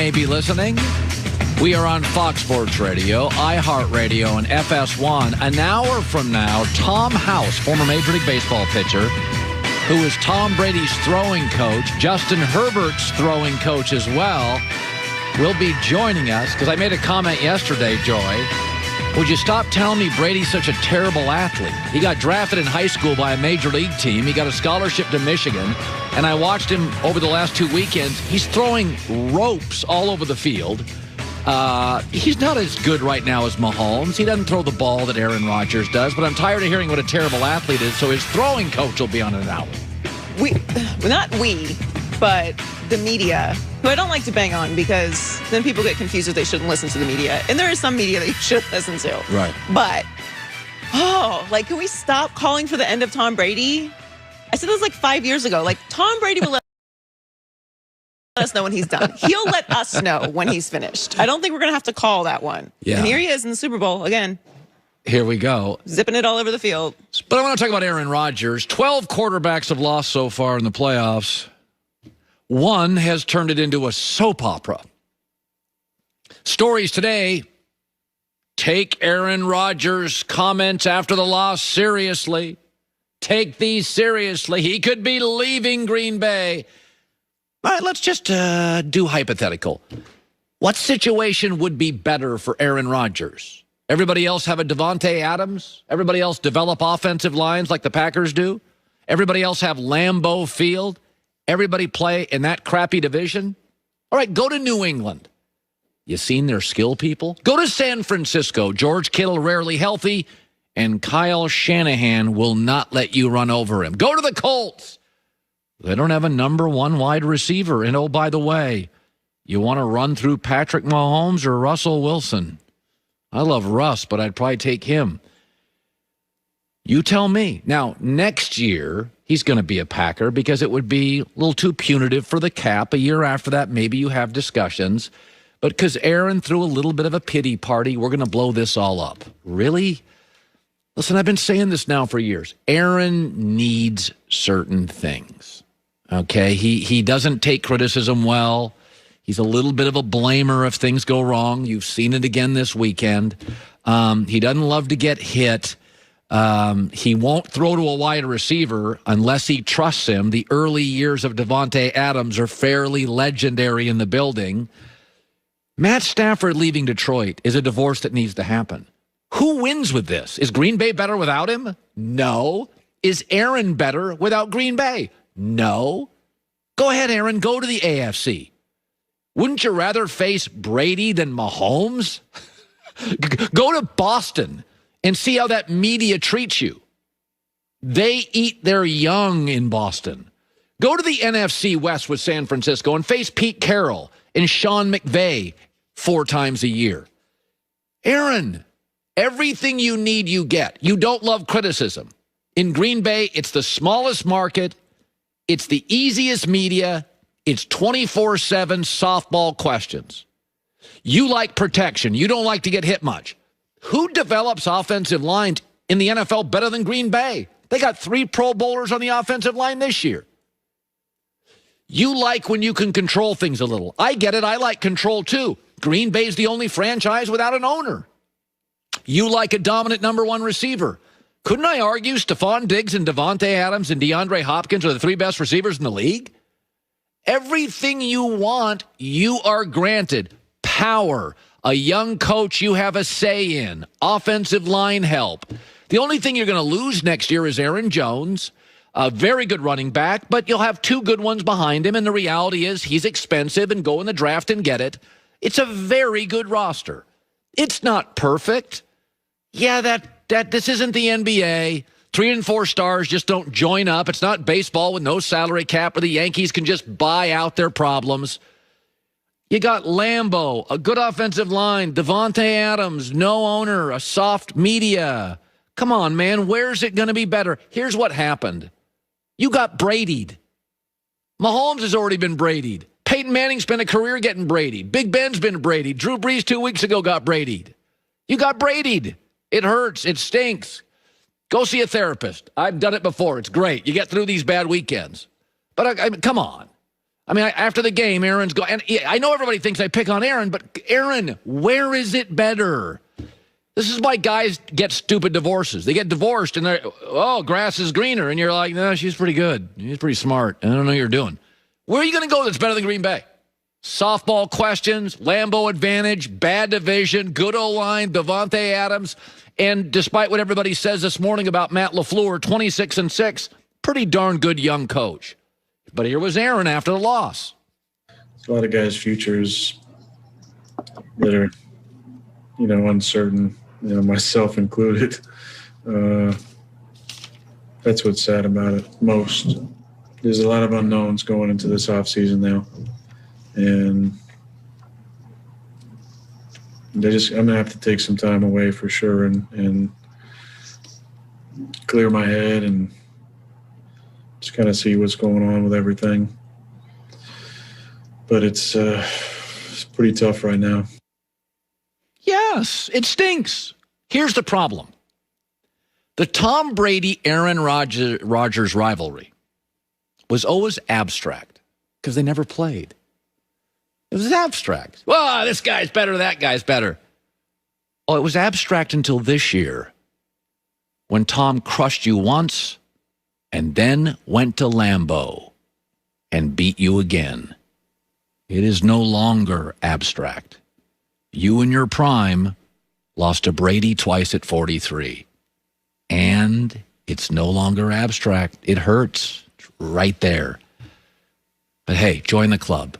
may be listening. We are on Fox Sports Radio, iHeartRadio, and FS1. An hour from now, Tom House, former Major League Baseball pitcher, who is Tom Brady's throwing coach, Justin Herbert's throwing coach as well, will be joining us. Because I made a comment yesterday, Joy. Would you stop telling me Brady's such a terrible athlete? He got drafted in high school by a major league team. He got a scholarship to Michigan. And I watched him over the last 2 weekends. He's throwing ropes all over the field. He's not as good right now as Mahomes. He doesn't throw the ball that Aaron Rodgers does, but I'm tired of hearing what a terrible athlete is, so his throwing coach will be on an hour. But the media, who I don't like to bang on because then people get confused if they shouldn't listen to the media. And there is some media that you should listen to. Right. But, can we stop calling for the end of Tom Brady? I said this like 5 years ago. Like, Tom Brady will let us know when he's done. He'll let us know when he's finished. I don't think we're going to have to call that one. Yeah. And here he is in the Super Bowl again. Here we go. Zipping it all over the field. But I want to talk about Aaron Rodgers. 12 quarterbacks have lost so far in the playoffs. One has turned it into a soap opera. Stories today. Take Aaron Rodgers' comments after the loss seriously. Take these seriously. He could be leaving Green Bay. All right, let's just do hypothetical. What situation would be better for Aaron Rodgers? Everybody else have a Davante Adams? Everybody else develop offensive lines like the Packers do? Everybody else have Lambeau Field? Everybody play in that crappy division? All right, go to New England. You seen their skill people? Go to San Francisco. George Kittle rarely healthy, and Kyle Shanahan will not let you run over him. Go to the Colts. They don't have a number one wide receiver. And, oh, by the way, you want to run through Patrick Mahomes or Russell Wilson? I love Russ, but I'd probably take him. You tell me. Now, next year, he's going to be a Packer because it would be a little too punitive for the cap. A year after that, maybe you have discussions. But because Aaron threw a little bit of a pity party, we're going to blow this all up. Really? Listen, I've been saying this now for years. Aaron needs certain things. Okay? He doesn't take criticism well. He's a little bit of a blamer if things go wrong. You've seen it again this weekend. He doesn't love to get hit. He won't throw to a wide receiver unless he trusts him. The early years of Davante Adams are fairly legendary in the building. Matt Stafford leaving Detroit is a divorce that needs to happen. Who wins with this? Is Green Bay better without him? No. Is Aaron better without Green Bay? No. Go ahead, Aaron. Go to the AFC. Wouldn't you rather face Brady than Mahomes? Go to Boston and see how that media treats you. They eat their young in Boston. Go to the NFC West with San Francisco and face Pete Carroll and Sean McVay 4 times a year. Aaron, everything you need, you get. You don't love criticism. In Green Bay, it's the smallest market. It's the easiest media. It's 24/7 softball questions. You like protection. You don't like to get hit much. Who develops offensive lines in the NFL better than Green Bay? They got 3 Pro Bowlers on the offensive line this year. You like when you can control things a little. I get it. I like control too. Green Bay's the only franchise without an owner. You like a dominant number 1 receiver. Couldn't I argue Stephon Diggs and Davante Adams and DeAndre Hopkins are the 3 best receivers in the league? Everything you want, you are granted. Power, a young coach you have a say in, offensive line help. The only thing you're going to lose next year is Aaron Jones, a very good running back, but you'll have 2 good ones behind him, and the reality is he's expensive, and go in the draft and get it. It's a very good roster. It's not perfect. Yeah, this isn't the NBA. 3 and 4 stars just don't join up. It's not baseball with no salary cap where the Yankees can just buy out their problems. You got Lambeau, a good offensive line, Davante Adams, no owner, a soft media. Come on, man, where's it going to be better? Here's what happened. You got Brady'd. Mahomes has already been Brady'd. Peyton Manning spent a career getting Brady'd. Big Ben's been Brady'd. Drew Brees 2 weeks ago got Brady'd. You got Brady'd. It hurts. It stinks. Go see a therapist. I've done it before. It's great. You get through these bad weekends. But I mean, come on. I mean, after the game, Aaron's going, and I know everybody thinks I pick on Aaron, but Aaron, where is it better? This is why guys get stupid divorces. They get divorced and they're, oh, grass is greener. And you're like, no, she's pretty good. She's pretty smart. I don't know what you're doing. Where are you going to go that's better than Green Bay? Softball questions, Lambeau advantage, bad division, good O-line, Davante Adams. And despite what everybody says this morning about Matt LaFleur, 26-6, pretty darn good young coach. But here was Aaron after the loss. A lot of guys' futures that are, uncertain, myself included. That's what's sad about it most. There's a lot of unknowns going into this offseason now. And I'm going to have to take some time away for sure and clear my head and just kind of see what's going on with everything. But it's pretty tough right now. Yes, it stinks. Here's the problem. The Tom Brady-Aaron Rodgers rivalry was always abstract because they never played. It was abstract. Well, this guy's better, that guy's better. Oh, it was abstract until this year when Tom crushed you once and then went to Lambeau and beat you again. It is no longer abstract. You in your prime lost to Brady twice at 43. And it's no longer abstract. It hurts. It's right there. But hey, join the club.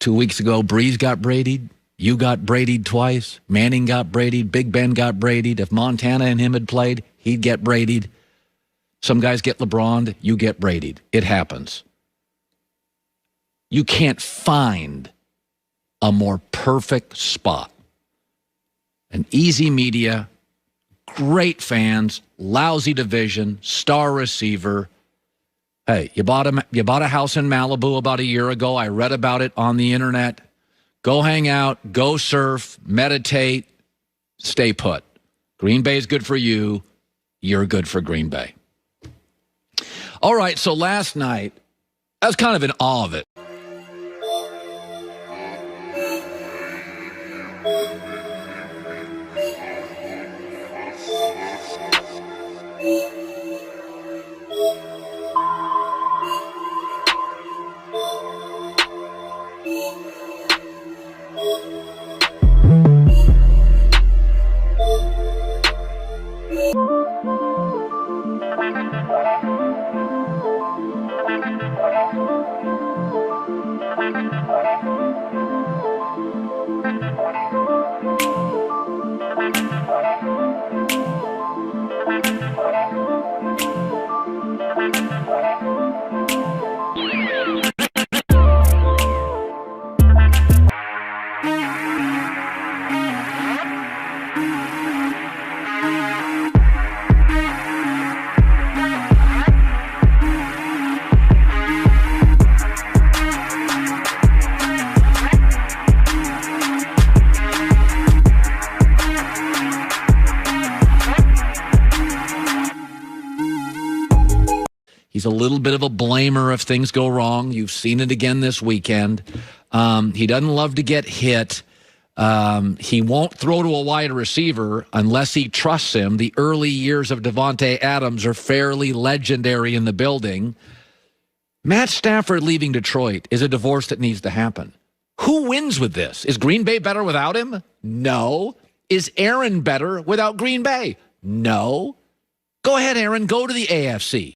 2 weeks ago, Breeze got Brady'd. You got Brady'd twice. Manning got Brady'd. Big Ben got Brady'd. If Montana and him had played, he'd get Brady'd. Some guys get LeBron'd. You get Brady'd. It happens. You can't find a more perfect spot. An easy media, great fans, lousy division, star receiver. Hey, you bought a house in Malibu about a year ago. I read about it on the internet. Go hang out, go surf, meditate, stay put. Green Bay is good for you. You're good for Green Bay. All right, so last night, I was kind of in awe of it. He's a little bit of a blamer if things go wrong. You've seen it again this weekend. He doesn't love to get hit. He won't throw to a wide receiver unless he trusts him. The early years of Davante Adams are fairly legendary in the building. Matt Stafford leaving Detroit is a divorce that needs to happen. Who wins with this? Is Green Bay better without him? No. Is Aaron better without Green Bay? No. Go ahead, Aaron. Go to the AFC.